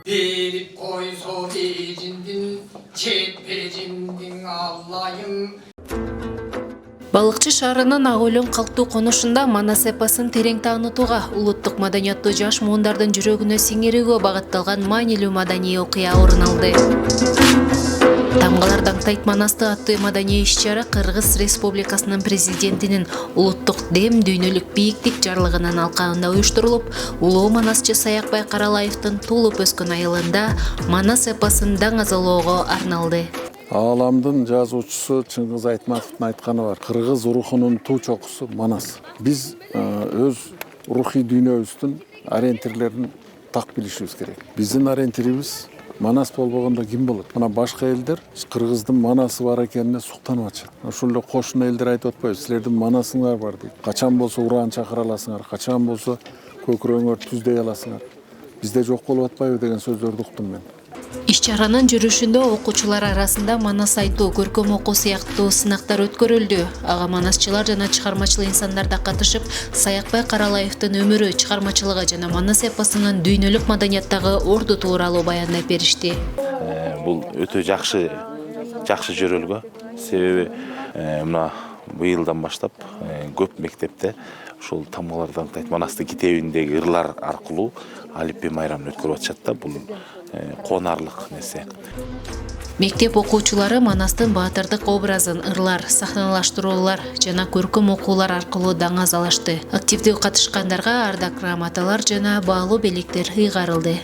Verip koyso becindin, çet becindin Allah'ım. Балыкчы шаарынын Ак Өлөң калктуу конушунда Манас эпосун терең таанытууга, улуттук маданияттуу жаш муундардын жүрөгүнө сиңирүүгө багытталган маанилүү маданий окуя орун алды. Тамгалар даңтайт Манасты аттуу маданий иш-чара Кыргыз Республикасынын президентинин улуттук дем дүйнөлүк бийиктик жарлыгынын алкагында уюштурулуп, улуу манасчы Саякбай Каралаевдин туулуп өскөн айылында Манас эпосун даңазалоого арналды. Ааламдын жазуучусу Чыңгыз Айтматовдун айтканы бар. Кыргыз рухунун туу чокусу Манас. Биз өз рухий дүйнөбүздүн ориентирлерин так билишибиз керек. Биздин ориентирибиз Манас болбогондо ким болот? Мына башка элдер Кыргыздын Манасы бар экенине суктанып атышат. Ошол эле кошуна элдер айтып атпайбы? Силердин Манасыңар бар дейт. Качан болсо ураан чакыра аласыңар, качан болсо көкүрөңөр түздөй аласыңар. Бизде жок болуп атпайбы деген сөздөрдү уктум мен. Иш-чаранын жүрүшүндө окуучулар арасында Манас айтуу, көркөм окуу сыяктуу сынактар өткөрүлдү. Ага манасчылар жана чыгармачыл инсандар да катышып, Саякбай Каралаевдин өмүрү, чыгармачылыгы жана Манас эпосунун дүйнөлүк маданияттагы орду тууралуу баяндап беришти. Бул өтө жакшы жөрөлгө. Себеби мына быйылдан баштап көп мектепте ушул Тамгалар даңтайт Манасты китебиндеги ырлар аркылуу алиппе майрамын өткөрүп атышат да. Бул куанарлык нерсе. Мектеп окуучулары Манастын баатырдык образын ырлар, сахналаштыруулар жана көркөм окуулар аркылуу даңазалашты. Активдүү катышкандарга ардак грамоталар жана баалуу белектер ыйгарылды.